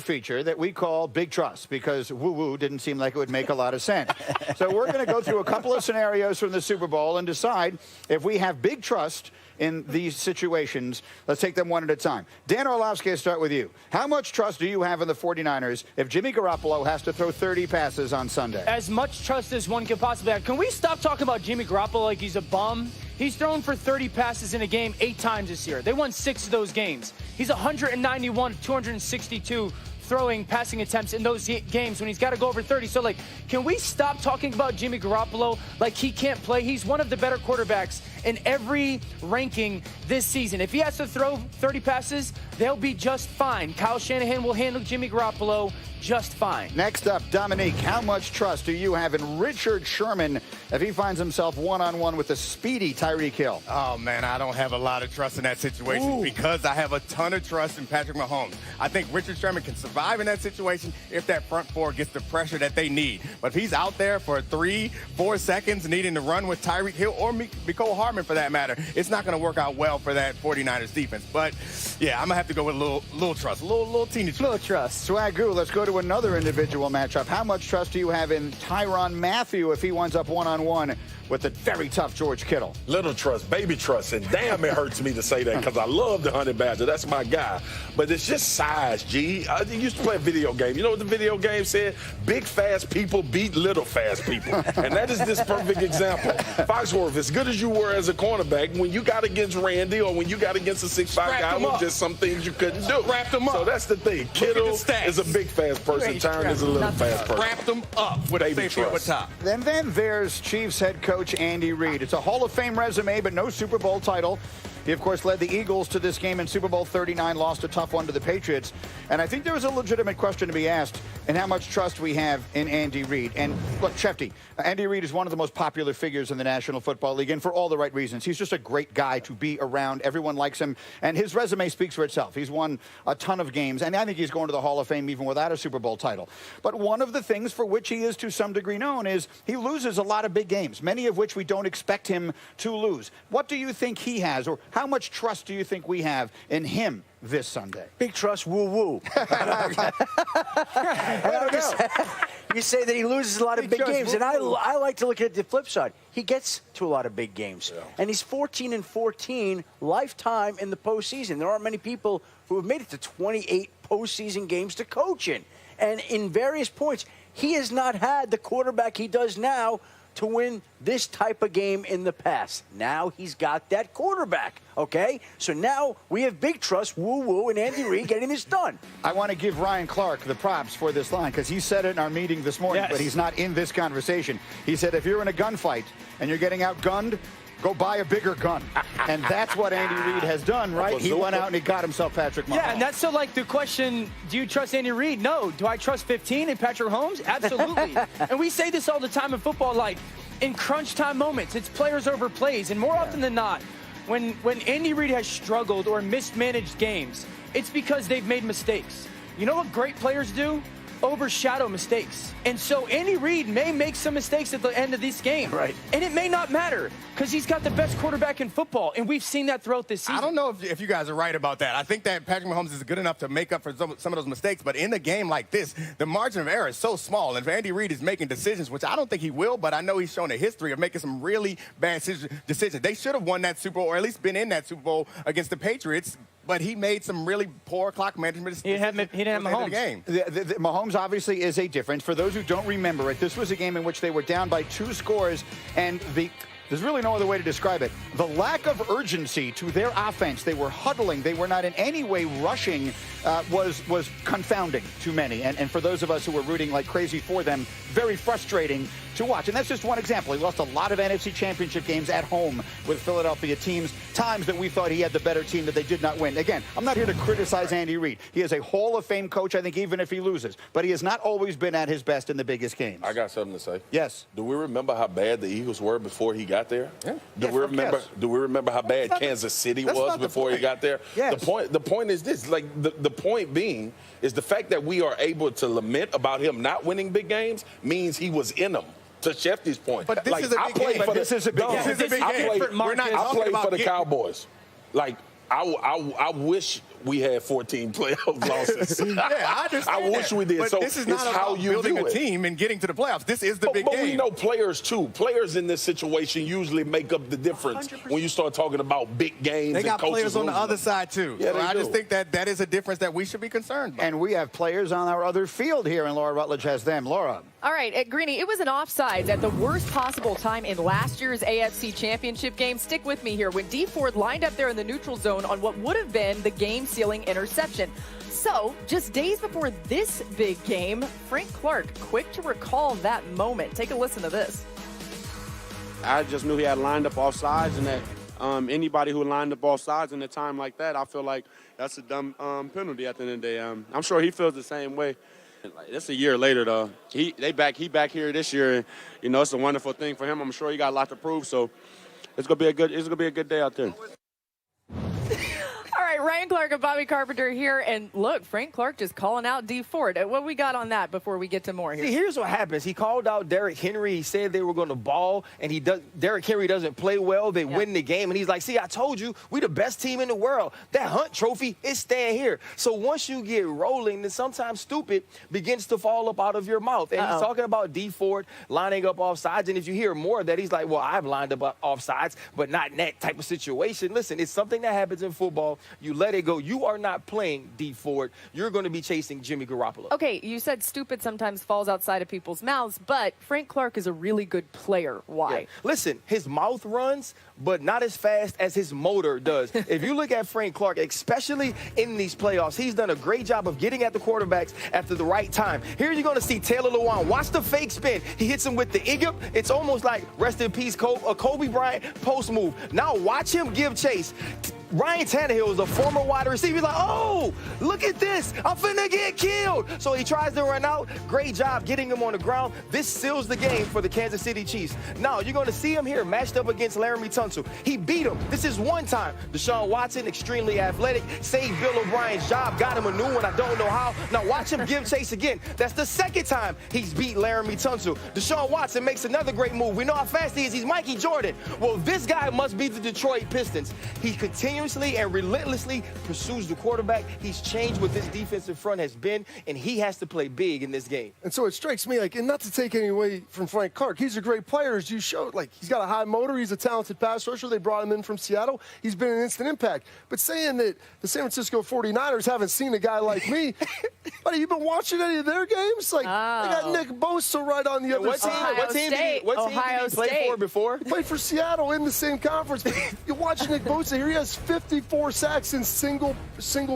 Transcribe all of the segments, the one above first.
feature that we call Big Trust because woo-woo didn't seem like it would make a lot of sense. So we're going to go through a couple of scenarios from the Super Bowl and decide if we have big trust in these situations. Let's take them one at a time. Dan Orlovsky, I'll start with you. How much trust do you have in the 49ers if Jimmy Garoppolo has to throw 30 passes on Sunday? As much trust as one could possibly have. Can we stop talking about Jimmy Garoppolo like he's a bum? He's thrown for 30 passes in a game 8 times this year. They won 6 of those games. He's 191, 262 passing attempts in those games when he's got to go over 30. So, can we stop talking about Jimmy Garoppolo like he can't play? He's one of the better quarterbacks in every ranking this season. If he has to throw 30 passes, they'll be just fine. Kyle Shanahan will handle Jimmy Garoppolo just fine. Next up, Dominique, how much trust do you have in Richard Sherman if he finds himself one-on-one with the speedy Tyreek Hill? Oh, man, I don't have a lot of trust in that situation because I have a ton of trust in Patrick Mahomes. I think Richard Sherman can survive in that situation if that front four gets the pressure that they need. But if he's out there for 3-4 seconds needing to run with Tyreek Hill or Mecole Hardman for that matter, it's not going to work out well for that 49ers defense. But, yeah, I'm going to have to go with a little trust, a little teeny trust. Little trust. Swagoo, let's go to another individual matchup. How much trust do you have in Tyrann Mathieu if he winds up one-on-one with the very tough George Kittle? Little trust, baby trust, and damn, it hurts me to say that because I love the Honey Badger. That's my guy. But it's just size, G. I used to play a video game. You know what the video game said? Big, fast people beat little, fast people. And that is this perfect example. Foxworth, as good as you were as a cornerback, when you got against Randy or when you got against a 6'5" guy, with just some things you couldn't do. Wrapped them up. So that's the thing. Kittle is a big, fast person. Tyrann is a little fast person. Wrapped them up with a safety over top. And then there's Chiefs head coach Andy Reid. It's a Hall of Fame resume, but no Super Bowl title. He, of course, led the Eagles to this game in Super Bowl 39, lost a tough one to the Patriots. And I think there was a legitimate question to be asked in how much trust we have in Andy Reid. And look, Shefty, Andy Reid is one of the most popular figures in the National Football League, and for all the right reasons. He's just a great guy to be around. Everyone likes him, and his resume speaks for itself. He's won a ton of games, and I think he's going to the Hall of Fame even without a Super Bowl title. But one of the things for which he is to some degree known is he loses a lot of big games, many of which we don't expect him to lose. What do you think he has, or how much trust do you think we have in him this Sunday? Big trust, woo-woo. You say that he loses a lot of big games, and I like to look at the flip side. He gets to a lot of big games, and he's 14-14 lifetime in the postseason. There aren't many people who have made it to 28 postseason games to coach in. And in various points, he has not had the quarterback he does now to win this type of game in the past. Now he's got that quarterback, okay? So now we have big trust, woo-woo, and Andy Reid getting this done. I want to give Ryan Clark the props for this line because he said it in our meeting this morning, but he's not in this conversation. He said if you're in a gunfight and you're getting outgunned, go buy a bigger gun. And that's what Andy Reid has done, right? He went out and he got himself Patrick Mahomes. Yeah, and that's so the question, do you trust Andy Reid? No. Do I trust 15 in Patrick Mahomes? Absolutely. And we say this all the time in football, in crunch time moments, it's players over plays. And more often than not, when Andy Reid has struggled or mismanaged games, it's because they've made mistakes. You know what great players do? Overshadow mistakes. And so Andy Reid may make some mistakes at the end of this game. Right. And it may not matter because he's got the best quarterback in football, and we've seen that throughout this season. I don't know if you guys are right about that. I think that Patrick Mahomes is good enough to make up for some of those mistakes, but in a game like this, the margin of error is so small, and if Andy Reid is making decisions, which I don't think he will, but I know he's shown a history of making some really bad decisions. They should have won that Super Bowl, or at least been in that Super Bowl against the Patriots, but he made some really poor clock management decisions. He didn't have Mahomes. Mahomes obviously is a difference. For those who don't remember it, this was a game in which they were down by 2 scores, and there's really no other way to describe it. The lack of urgency to their offense, they were huddling, they were not in any way rushing, was confounding to many. And for those of us who were rooting like crazy for them, very frustrating to watch. And that's just one example. He lost a lot of NFC championship games at home with Philadelphia teams, times that we thought he had the better team that they did not win. Again, I'm not here to criticize Andy Reid. He is a Hall of Fame coach, I think, even if he loses. But he has not always been at his best in the biggest games. I got something to say. Yes. Do we remember how bad the Eagles were before he got there? Yeah. Do we remember how bad Kansas City was before he got there? Yes. The point is this, the point being is the fact that we are able to lament about him not winning big games means he was in them. To Shefty's point. But this is a big game. This is a big game. I play for the Cowboys. I wish we had 14 playoff losses. Yeah, I understand. I wish we did. But So this is not it's how about you building do a it. team and getting to the playoffs. This is the big game. But we know players, too. Players in this situation usually make up the difference 100%. when you start talking about big games. They and got coaches players on the losing other them. side, too. Yeah, So they I just do. think that is a difference that we should be concerned about. And we have players on our other field here, and Laura Rutledge has them. Laura. All right, Greeny, it was an offsides at the worst possible time in last year's AFC Championship game. Stick with me here. When Dee Ford lined up there in the neutral zone on what would have been the game-sealing interception. So, just days before this big game, Frank Clark, quick to recall that moment. Take a listen to this. I just knew he had lined up off sides, and that anybody who lined up off sides in a time like that, I feel like that's a dumb penalty at the end of the day. I'm sure he feels the same way. It's a year later, though. He back here this year, and it's a wonderful thing for him. I'm sure he got a lot to prove, so it's gonna be a good day out there. All right, Ryan Clark and Bobby Carpenter here. And look, Frank Clark just calling out Dee Ford. What we got on that before we get to more here? See, here's what happens. He called out Derrick Henry. He said they were going to ball, and Derrick Henry doesn't play well. They win the game, and he's like, see, I told you, we the best team in the world. That Hunt trophy is staying here. So once you get rolling, then sometimes stupid begins to fall up out of your mouth. And he's talking about Dee Ford lining up off sides, and if you hear more of that, he's like, well, I've lined up off sides, but not in that type of situation. Listen, it's something that happens in football. You let it go. You are not playing Dee Ford. You're going to be chasing Jimmy Garoppolo. Okay, you said stupid sometimes falls outside of people's mouths, but Frank Clark is a really good player. Why? Yeah. Listen, his mouth runs, but not as fast as his motor does. If you look at Frank Clark, especially in these playoffs, he's done a great job of getting at the quarterbacks after the right time. Here you're going to see Taylor Lewan. Watch the fake spin. He hits him with the Igip. It's almost like rest in peace, Kobe Bryant post move. Now watch him give chase. Ryan Tannehill is a former wide receiver. He's like, oh, look at this. I'm finna get killed. So he tries to run out. Great job getting him on the ground. This seals the game for the Kansas City Chiefs. Now, you're going to see him here matched up against Laramie Tunsil. He beat him. This is one time. Deshaun Watson, extremely athletic, saved Bill O'Brien's job, got him a new one. I don't know how. Now, watch him give chase again. That's the second time he's beat Laramie Tunsil. Deshaun Watson makes another great move. We know how fast he is. He's Mikey Jordan. Well, this guy must be the Detroit Pistons. He continuously and relentlessly pursues the quarterback. He's changed what this defensive front has been, and he has to play big in this game. And so it strikes me like, and not to take any away from Frank Clark, he's a great player, as you showed. Like, he's got a high motor. He's a talented pass rusher. They brought him in from Seattle. He's been an instant impact. But saying that the San Francisco 49ers haven't seen a guy like me, buddy, you been watching any of their games? Like, they got Nick Bosa right on the other side. What team did he play for before? He played for Seattle in the same conference. But you watch Nick Bosa here, he has 54 sacks in single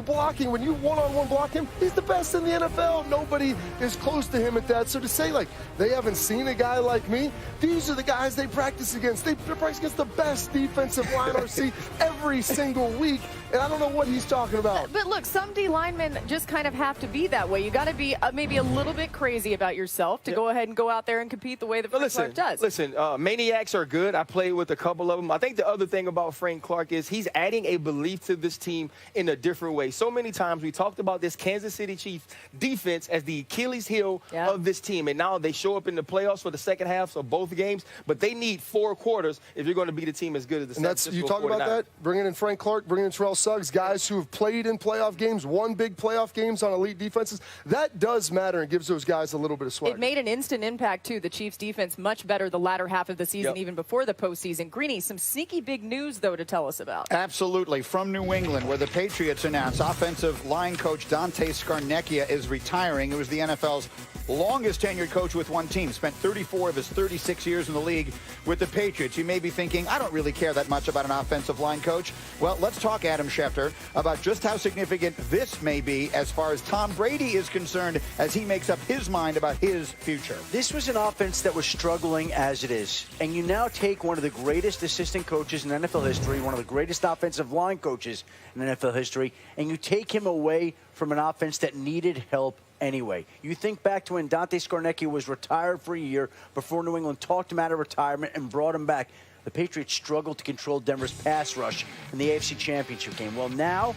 blocking. When you one-on-one block him, he's the best in the NFL. Nobody is close to him at that. So to say, like, they haven't seen a guy like me, these are the guys they practice against. They practice against the best defensive line RC every single week, and I don't know what he's talking about. But look, some D linemen just kind of have to be that way. You got to be maybe a little bit crazy about yourself to go ahead and go out there and compete the way that Frank Clark does. Listen, maniacs are good. I played with a couple of them. I think the other thing about Frank Clark is he's adding a belief to this team in a different way. So many times we talked about this Kansas City Chiefs defense as the Achilles heel of this team, and now they show up in the playoffs for the second halves of both games, but they need 4 quarters if you're going to beat a team as good as the San Francisco 49ers. You talk about that, bringing in Frank Clark, bringing in Terrell Suggs, guys who have played in playoff games, won big playoff games on elite defenses. That does matter and gives those guys a little bit of swag. It made an instant impact, too. The Chiefs' defense much better the latter half of the season, even before the postseason. Greeny, some sneaky big news, though, to tell us about. Absolutely. From New England, where the Patriots announced offensive line coach Dante Scarnecchia is retiring. It was the NFL's longest tenured coach with one team. Spent 34 of his 36 years in the league with the Patriots. You may be thinking, I don't really care that much about an offensive line coach. Well, let's talk, Adam Schefter, about just how significant this may be as far as Tom Brady is concerned as he makes up his mind about his future. This was an offense that was struggling as it is. And you now take one of the greatest assistant coaches in NFL history, one of the greatest offensive line coaches in NFL history, and you take him away from an offense that needed help anyway. You think back to when Dante Scarnecchia was retired for a year before New England talked him out of retirement and brought him back. The Patriots struggled to control Denver's pass rush in the AFC Championship game. Well, now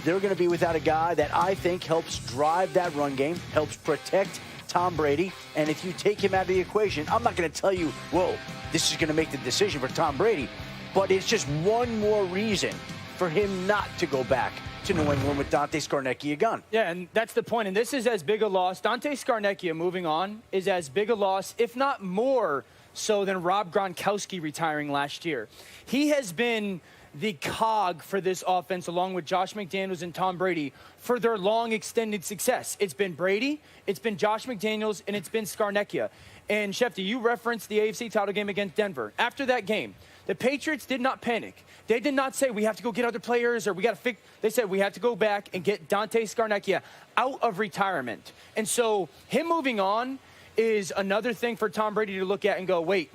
they're going to be without a guy that I think helps drive that run game, helps protect Tom Brady. And if you take him out of the equation, I'm not going to tell you, whoa, this is going to make the decision for Tom Brady. But it's just one more reason for him not to go back to to New England with Dante Scarnecchia gone. Yeah, and that's the point. And this is as big a loss. Dante Scarnecchia moving on is as big a loss, if not more so, than Rob Gronkowski retiring last year. He has been the cog for this offense, along with Josh McDaniels and Tom Brady, for their long extended success. It's been Brady, it's been Josh McDaniels, and it's been Scarnecchia. And Shefty, you referenced the AFC title game against Denver. After that game, the Patriots did not panic. They did not say, we have to go get other players or we got to fix. They said, we have to go back and get Dante Scarnecchia out of retirement. And so him moving on is another thing for Tom Brady to look at and go, wait,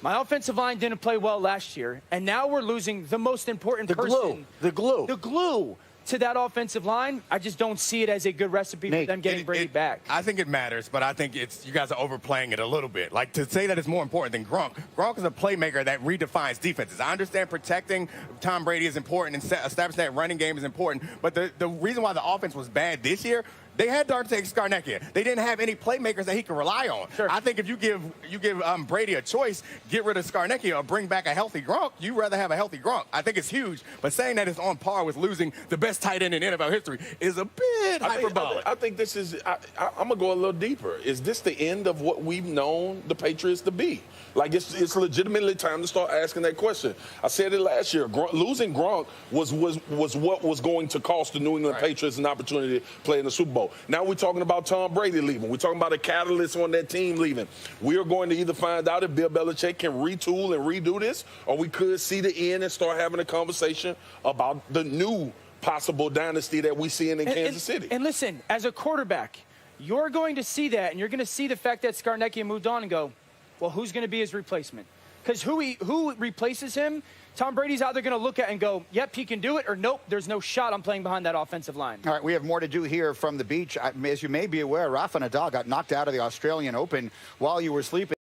my offensive line didn't play well last year, and now we're losing the most important person. The glue to that offensive line. I just don't see it as a good recipe for them getting Brady back. I think it matters, but I think you guys are overplaying it a little bit. Like, to say that it's more important than Gronk. Gronk is a playmaker that redefines defenses. I understand protecting Tom Brady is important and establishing that running game is important, but the reason why the offense was bad this year, they had Dante Scarnecchia. They didn't have any playmakers that he could rely on. Sure. I think if you give Brady a choice, get rid of Scarnecchia or bring back a healthy Gronk, you'd rather have a healthy Gronk. I think it's huge. But saying that it's on par with losing the best tight end in NFL history is a bit hyperbolic. I think this is, I'm going to go a little deeper. Is this the end of what we've known the Patriots to be? Like, it's legitimately time to start asking that question. I said it last year. Losing Gronk was what was going to cost the New England Patriots an opportunity to play in the Super Bowl. Now we're talking about Tom Brady leaving. We're talking about a catalyst on that team leaving. We are going to either find out if Bill Belichick can retool and redo this, or we could see the end and start having a conversation about the new possible dynasty that we see in Kansas City. And listen, as a quarterback, you're going to see that, and you're going to see the fact that Scarnecchia moved on and go, well, who's going to be his replacement? Because who replaces him, Tom Brady's either going to look at and go, yep, he can do it, or nope, there's no shot I'm playing behind that offensive line. All right, we have more to do here from the beach. As you may be aware, Rafa Nadal got knocked out of the Australian Open while you were sleeping.